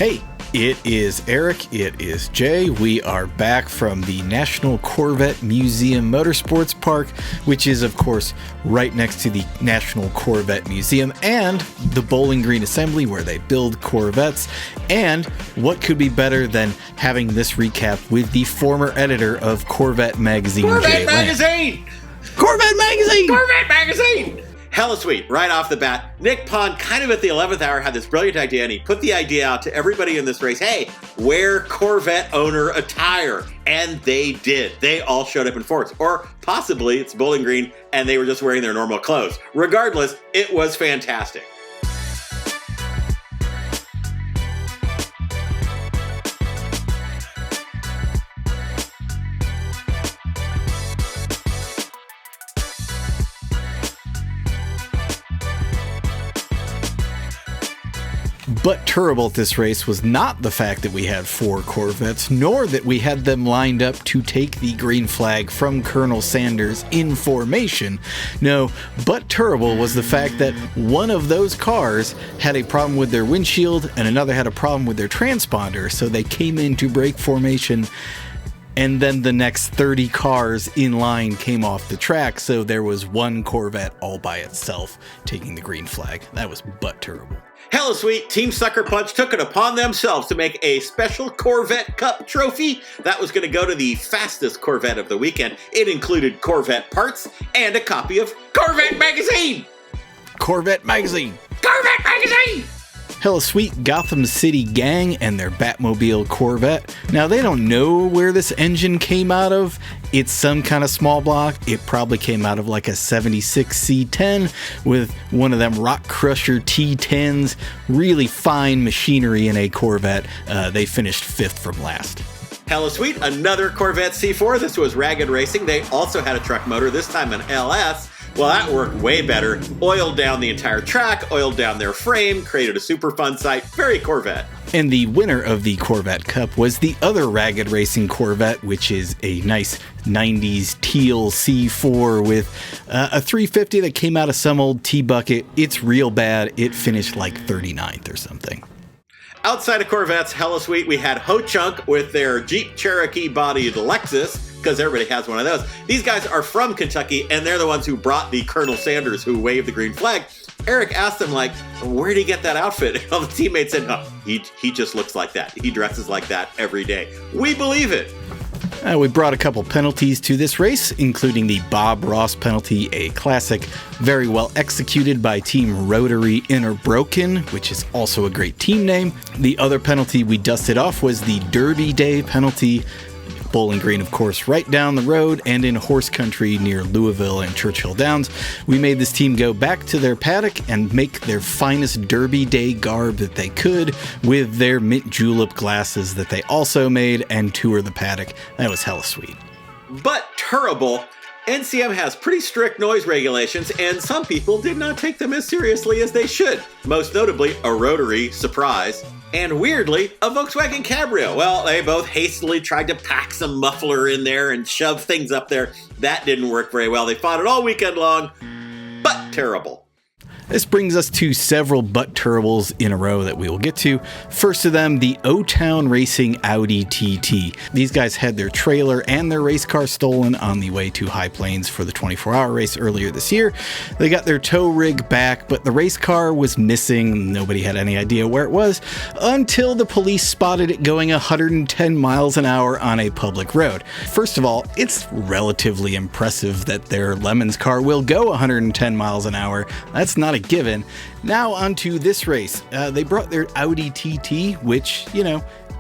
Hey, it is Eric, it is Jay. We are back from the National Corvette Museum Motorsports Park, which is, of course, right next to the National Corvette Museum and the Bowling Green Assembly where they build Corvettes. And what could be better than having this recap with the former editor of Corvette Magazine, Corvette Magazine! Corvette Magazine! Corvette Magazine! Hella sweet, right off the bat. Nick Pond, kind of at the 11th hour, had this brilliant idea, and he put the idea out to everybody in this race. Hey, wear Corvette owner attire. And they did. They all showed up in force. Or possibly it's Bowling Green, and they were just wearing their normal clothes. Regardless, it was fantastic. But terrible at this race was not the fact that we had 4 Corvettes, nor that we had them lined up to take the green flag from Colonel Sanders in formation. No, but terrible was the fact that one of those cars had a problem with their windshield and another had a problem with their transponder, so they came into break formation. And then the next 30 cars in line came off the track, so there was one Corvette all by itself taking the green flag. That was but terrible. Hella sweet, Team Sucker Punch took it upon themselves to make a special Corvette Cup trophy that was going to go to the fastest Corvette of the weekend. It included Corvette parts and a copy of Corvette Magazine! Corvette Magazine! Corvette Magazine! Hella sweet Gotham City gang and their Batmobile Corvette. Now, they don't know where this engine came out of. It's some kind of small block. It probably came out of like a 76 C10 with one of them Rock Crusher T10s. Really fine machinery in a Corvette. They finished 5th from last. Hella sweet, another Corvette C4. This was Ragged Racing. They also had a truck motor, this time an LS. Well, that worked way better. Oiled down the entire track, oiled down their frame, created a super fun sight. Very Corvette. And the winner of the Corvette Cup was the other Ragged Racing Corvette, which is a nice 90s teal C4 with a 350 that came out of some old T-bucket. It's real bad. It finished like 39th or something. Outside of Corvettes, hella sweet, we had HoChunk with their Jeep Cherokee bodied Lexus, because everybody has one of those. These guys are from Kentucky, and they're the ones who brought the Colonel Sanders who waved the green flag. Eric asked them, like, where'd he get that outfit? And all the teammates said, no, he just looks like that. He dresses like that every day. We believe it. We brought a couple penalties to this race, including the Bob Ross penalty, a classic, very well executed by Team Rotary Inner Broken, which is also a great team name. The other penalty we dusted off was the Derby Day penalty. Bowling Green, of course, right down the road and in horse country near Louisville and Churchill Downs. We made this team go back to their paddock and make their finest Derby Day garb that they could with their mint julep glasses that they also made and tour the paddock. That was hella sweet. But terrible. NCM has pretty strict noise regulations, and some people did not take them as seriously as they should. Most notably, a Rotary, surprise, and weirdly, a Volkswagen Cabrio. Well, they both hastily tried to pack some muffler in there and shove things up there. That didn't work very well. They fought it all weekend long, but terrible. This brings us to several but terribles in a row that we will get to. First of them, the OTown Racing Audi TT. These guys had their trailer and their race car stolen on the way to High Plains for the 24-hour race earlier this year. They got their tow rig back, but the race car was missing. Nobody had any idea where it was until the police spotted it going 110 miles an hour on a public road. First of all, it's relatively impressive that their Lemons car will go 110 miles an hour. That's not a given. Now onto this race. They brought their Audi TT, which,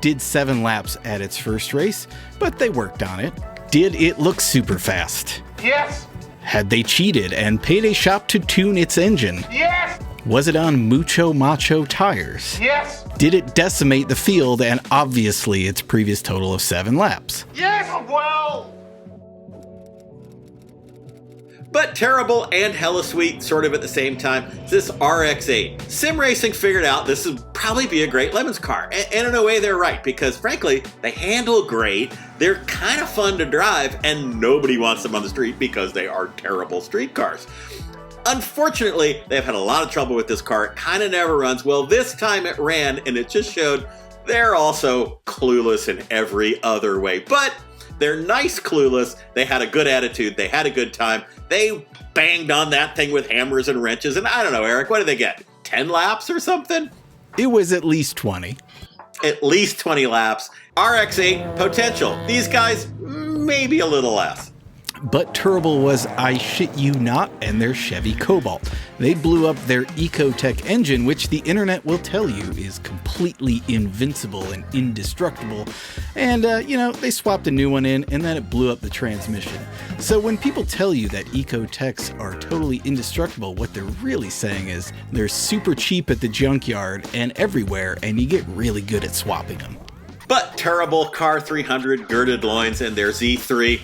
did 7 laps at its first race, but they worked on it. Did it look super fast? Yes. Had they cheated and paid a shop to tune its engine? Yes. Was it on Mucho Macho tires? Yes. Did it decimate the field and obviously its previous total of 7 laps? Yes. Well. But terrible and hella sweet, sort of at the same time. This RX8 Sim Racing figured out this would probably be a great Lemons car. And in a way, they're right, because frankly, they handle great, they're kind of fun to drive, and nobody wants them on the street because they are terrible street cars. Unfortunately, they've had a lot of trouble with this car. It kind of never runs. Well, this time it ran, and it just showed They're also clueless in every other way, but they're nice clueless. They had a good attitude. They had a good time. They banged on that thing with hammers and wrenches, and I don't know, Eric, what did they get? 10 laps or something? It was at least 20. At least 20 laps. RX8 potential. These guys, maybe a little less. But terrible was, I shit you not, and their Chevy Cobalt. They blew up their Ecotec engine, which the internet will tell you is completely invincible and indestructible. And, they swapped a new one in, and then it blew up the transmission. So when people tell you that Ecotecs are totally indestructible, what they're really saying is they're super cheap at the junkyard and everywhere, and you get really good at swapping them. But terrible Car 300 girded loins and their Z3,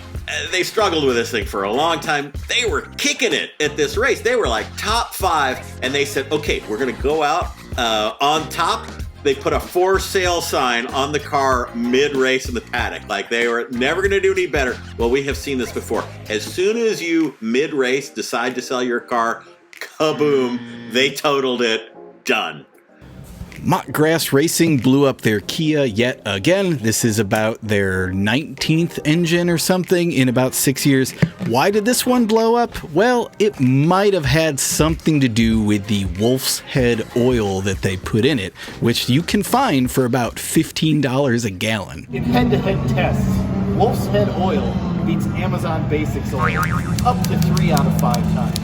they struggled with this thing for a long time. They were kicking it at this race. They were like top 5, and they said, okay, we're going to go out on top. They put a for sale sign on the car mid-race in the paddock. Like they were never going to do any better. Well, we have seen this before. As soon as you mid-race decide to sell your car, kaboom, they totaled it. Done. Mottgrass Racing blew up their Kia yet again. This is about their 19th engine or something in about 6 years. Why did this one blow up? Well, it might have had something to do with the Wolf's Head oil that they put in it, which you can find for about $15 a gallon. In head-to-head tests, Wolf's Head oil beats Amazon Basics oil up to 3 out of 5 times.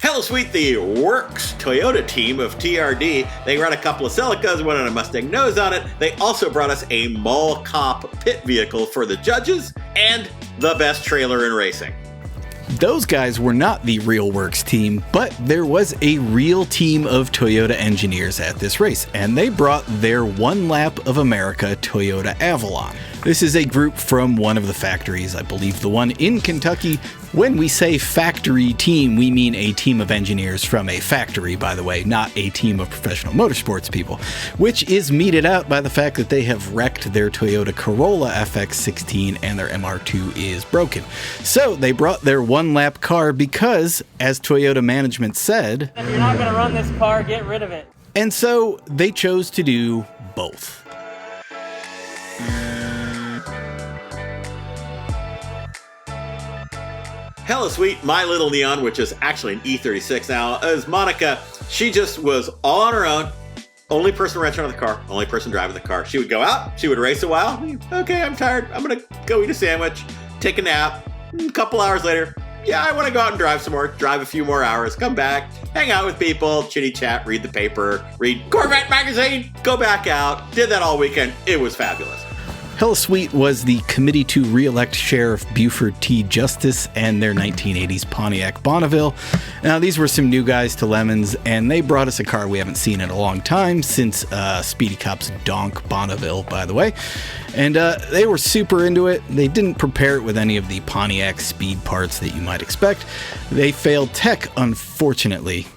Hello Sweet, the Works Toyota team of TRD. They ran a couple of Celicas, one on a Mustang nose on it. They also brought us a Mall Cop pit vehicle for the judges and the best trailer in racing. Those guys were not the real Works team, but there was a real team of Toyota engineers at this race, and they brought their One Lap of America Toyota Avalon. This is a group from one of the factories, I believe the one in Kentucky. When we say factory team, we mean a team of engineers from a factory, by the way, not a team of professional motorsports people, which is meted out by the fact that they have wrecked their Toyota Corolla FX16 and their MR2 is broken. So they brought their one-lap car because, as Toyota management said, if you're not going to run this car, get rid of it. And so they chose to do both. Hella Sweet, My Little Neon, which is actually an E36 now, is Monica. She just was all on her own. Only person wrenching on the car, only person driving the car. She would go out, she would race a while. Okay, I'm tired. I'm going to go eat a sandwich, take a nap. A couple hours later, yeah, I want to go out and drive some more, drive a few more hours, come back, hang out with people, chitty chat, read the paper, read Corvette magazine, go back out. Did that all weekend. It was fabulous. Hella Sweet was the committee to re-elect Sheriff Buford T. Justice and their 1980s Pontiac Bonneville. Now, these were some new guys to Lemons, and they brought us a car we haven't seen in a long time, since Speedy Cop's Donk Bonneville, by the way. And they were super into it. They didn't prepare it with any of the Pontiac speed parts that you might expect. They failed tech, unfortunately.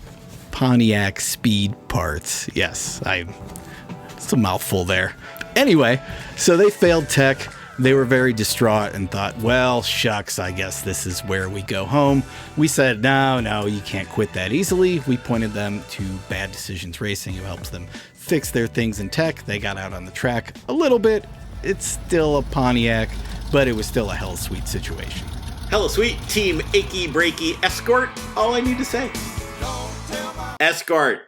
Pontiac speed parts. Yes, it's a mouthful there. Anyway, so they failed tech. They were very distraught and thought, well, shucks, I guess this is where we go home. We said, no, you can't quit that easily. We pointed them to Bad Decisions Racing, who helps them fix their things in tech. They got out on the track a little bit. It's still a Pontiac, but it was still a Hella Sweet situation. Hella Sweet, Team Achy Breaky Escort. All I need to say. Escort.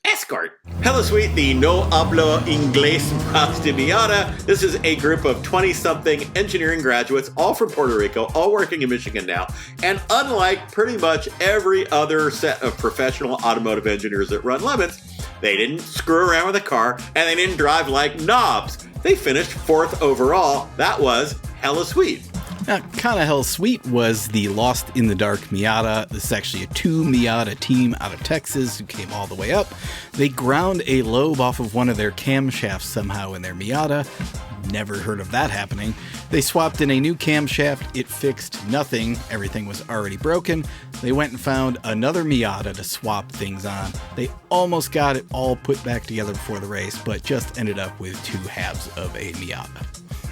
Escort. Hella Sweet, the No Hablo Inglés Más de Miata. This is a group of 20-something engineering graduates, all from Puerto Rico, all working in Michigan now. And unlike pretty much every other set of professional automotive engineers that run Lemons, they didn't screw around with a car, and they didn't drive like knobs. They finished 4th overall. That was Hella Sweet. Now, kind of Hella Sweet was the Lost in the Dark Miata. This is actually a 2 Miata team out of Texas who came all the way up. They ground a lobe off of one of their camshafts somehow in their Miata. Never heard of that happening. They swapped in a new camshaft. It fixed nothing. Everything was already broken. They went and found another Miata to swap things on. They almost got it all put back together before the race, but just ended up with 2 halves of a Miata.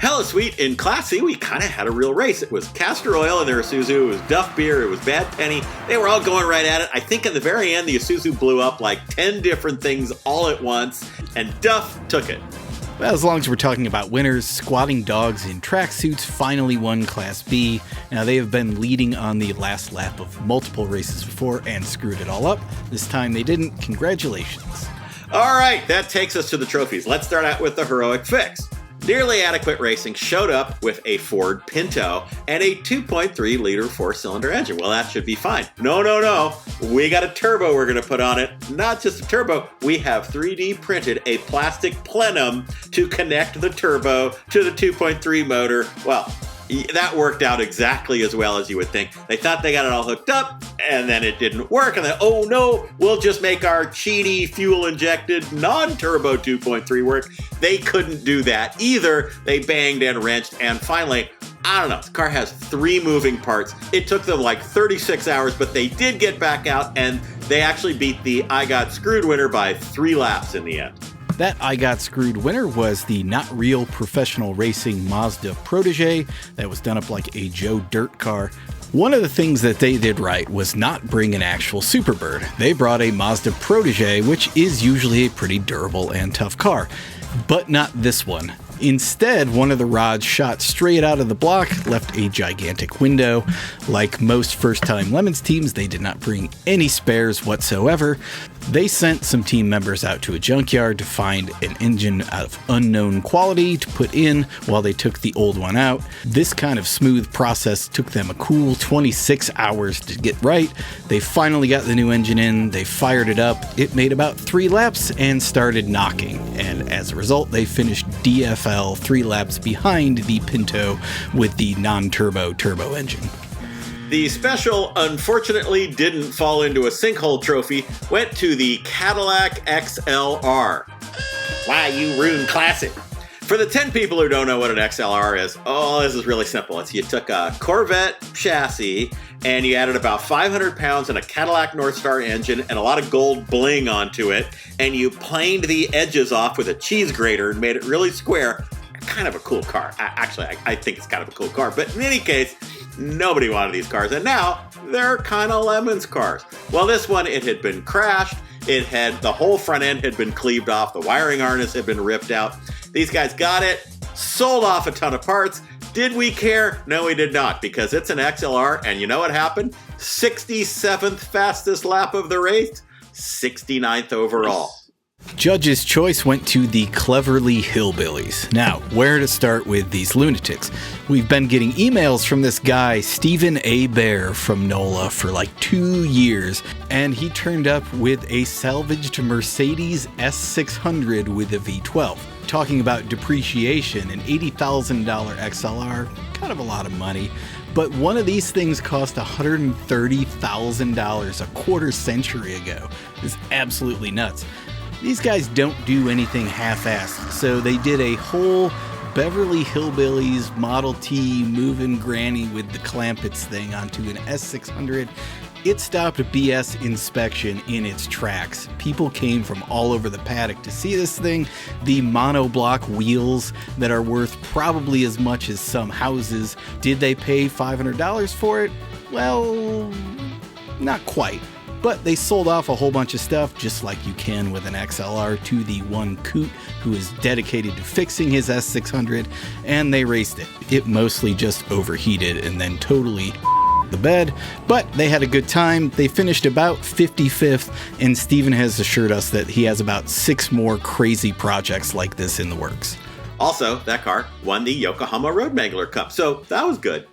Hella Sweet in Class C, we kind of had a real race. It was Castor Oil and their Isuzu, it was Duff Beer, it was Bad Penny. They were all going right at it. I think in the very end, the Isuzu blew up like 10 different things all at once, and Duff took it. Well, as long as we're talking about winners, Squatting Dogs in tracksuits finally won Class B. Now, they have been leading on the last lap of multiple races before and screwed it all up. This time they didn't. Congratulations. All right, that takes us to the trophies. Let's start out with the heroic fix. Nearly Adequate Racing showed up with a Ford Pinto and a 2.3-liter 4-cylinder engine. Well, that should be fine. No. We got a turbo we're going to put on it. Not just a turbo. We have 3D printed a plastic plenum to connect the turbo to the 2.3 motor. Well, that worked out exactly as well as you would think. They thought they got it all hooked up, and then it didn't work. And then, oh no, we'll just make our cheaty fuel-injected non-turbo 2.3 work. They couldn't do that either. They banged and wrenched, and finally, I don't know, the car has 3 moving parts. It took them like 36 hours, but they did get back out, and they actually beat the I Got Screwed winner by 3 laps in the end. That I Got Screwed winner was the Not Real Professional Racing Mazda Protege that was done up like a Joe Dirt car. One of the things that they did right was not bring an actual Superbird. They brought a Mazda Protege, which is usually a pretty durable and tough car, but not this one. Instead, one of the rods shot straight out of the block, left a gigantic window. Like most first-time Lemons teams, they did not bring any spares whatsoever. They sent some team members out to a junkyard to find an engine of unknown quality to put in while they took the old one out. This kind of smooth process took them a cool 26 hours to get right. They finally got the new engine in, they fired it up, it made about 3 laps and started knocking. And as a result, they finished DFL 3 laps behind the Pinto with the non-turbo turbo engine. The special, unfortunately didn't fall into a sinkhole trophy, went to the Cadillac XLR. Why, you ruined classic. For the 10 people who don't know what an XLR is, this is really simple. You took a Corvette chassis and you added about 500 pounds and a Cadillac Northstar engine and a lot of gold bling onto it, and you planed the edges off with a cheese grater and made it really square. Kind of a cool car. I think it's kind of a cool car, but in any case, nobody wanted these cars, and now they're kind of Lemons cars. Well, this one, it had been crashed. The whole front end had been cleaved off. The wiring harness had been ripped out. These guys got it, sold off a ton of parts. Did we care? No, we did not, because it's an XLR, and you know what happened? 67th fastest lap of the race, 69th overall. Judge's choice went to the Cleverly Hillbillies. Now, where to start with these lunatics? We've been getting emails from this guy, Stephen A. Bear from NOLA, for like 2 years, and he turned up with a salvaged Mercedes S600 with a V12. Talking about depreciation, an $80,000 XLR, kind of a lot of money, but one of these things cost $130,000 a quarter century ago. It's absolutely nuts. These guys don't do anything half-assed, so they did a whole Beverly Hillbillies Model T moving granny with the clampets thing onto an S600. It stopped a BS inspection in its tracks. People came from all over the paddock to see this thing. The monoblock wheels that are worth probably as much as some houses. Did they pay $500 for it? Well, not quite. But they sold off a whole bunch of stuff, just like you can with an XLR, to the one coot who is dedicated to fixing his S600, and they raced it. It mostly just overheated and then totally the bed, but they had a good time. They finished about 55th, and Steven has assured us that he has about 6 more crazy projects like this in the works. Also, that car won the Yokohama Wrangler Cup, so that was good.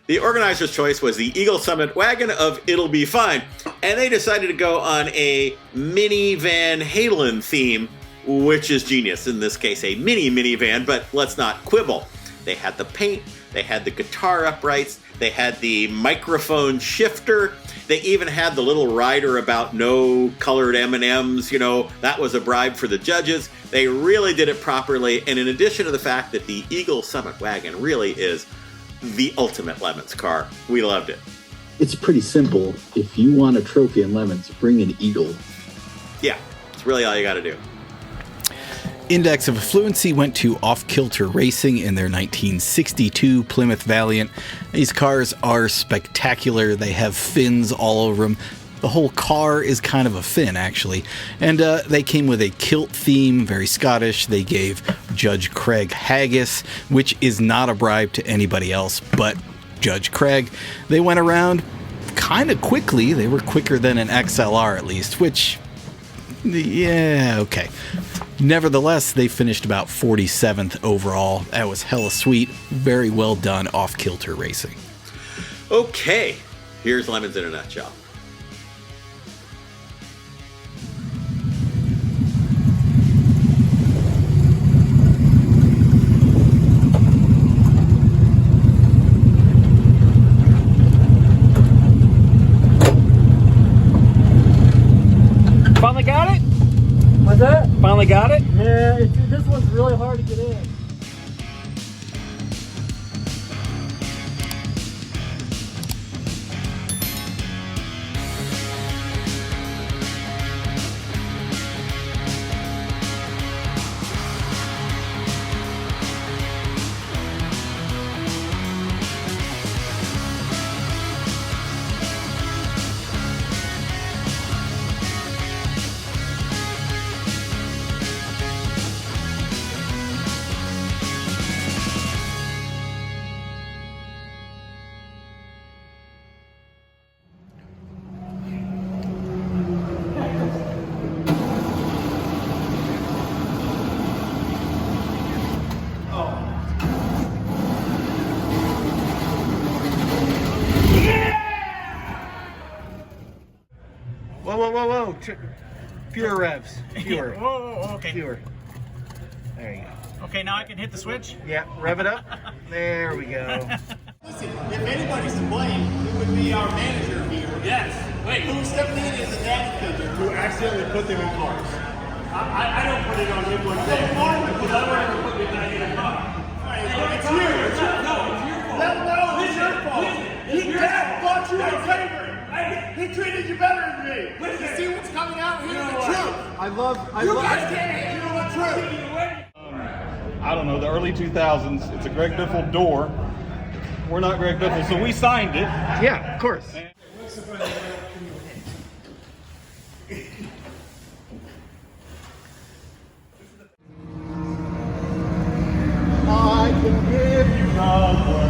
The organizer's choice was the Eagle Summit wagon of It'll Be Fine, and they decided to go on a mini Van Halen theme, which is genius. In this case, a mini minivan, but let's not quibble. They had the paint, they had the guitar uprights, they had the microphone shifter, they even had the little rider about no colored M&Ms, that was a bribe for the judges. They really did it properly, and in addition to the fact that the Eagle Summit wagon really is the ultimate Lemons car. We loved it. It's pretty simple. If you want a trophy in Lemons, bring an Eagle. Yeah, it's really all you got to do. Index of Affluency went to Offkilter Racing in their 1962 Plymouth Valiant. These cars are spectacular. They have fins all over them. The whole car is kind of a fin, actually. And they came with a kilt theme, very Scottish. They gave Judge Craig haggis, which is not a bribe to anybody else but Judge Craig. They went around kind of quickly. They were quicker than an XLR, at least, which, yeah, okay. Nevertheless, they finished about 47th overall. That was hella sweet. Very well done, Offkilter Racing. Okay, here's Lemons in a nutshell. Finally got it? What's that? Finally got it? Yeah, this one's really hard to get in. Whoa. Fewer revs. Fewer. Whoa, okay. Fewer. There you go. Okay, now I can hit the switch? Yeah, rev it up. There we go. Listen, if anybody's to blame, it would be our manager here. Yes. Wait. Who stepped in as a daddy figure who accidentally put them in cars. I don't put it on him one day. Because I would never put it in a car. It's you. It's your fault. No, it's your fault. Your dad thought you were favorite. He treated you better than me. You see what's coming out? Here's the truth. You guys can't handle the truth. I don't know, the early 2000s. It's a Greg Biffle door. We're not Greg Biffle, so we signed it. Yeah, of course. I can give you the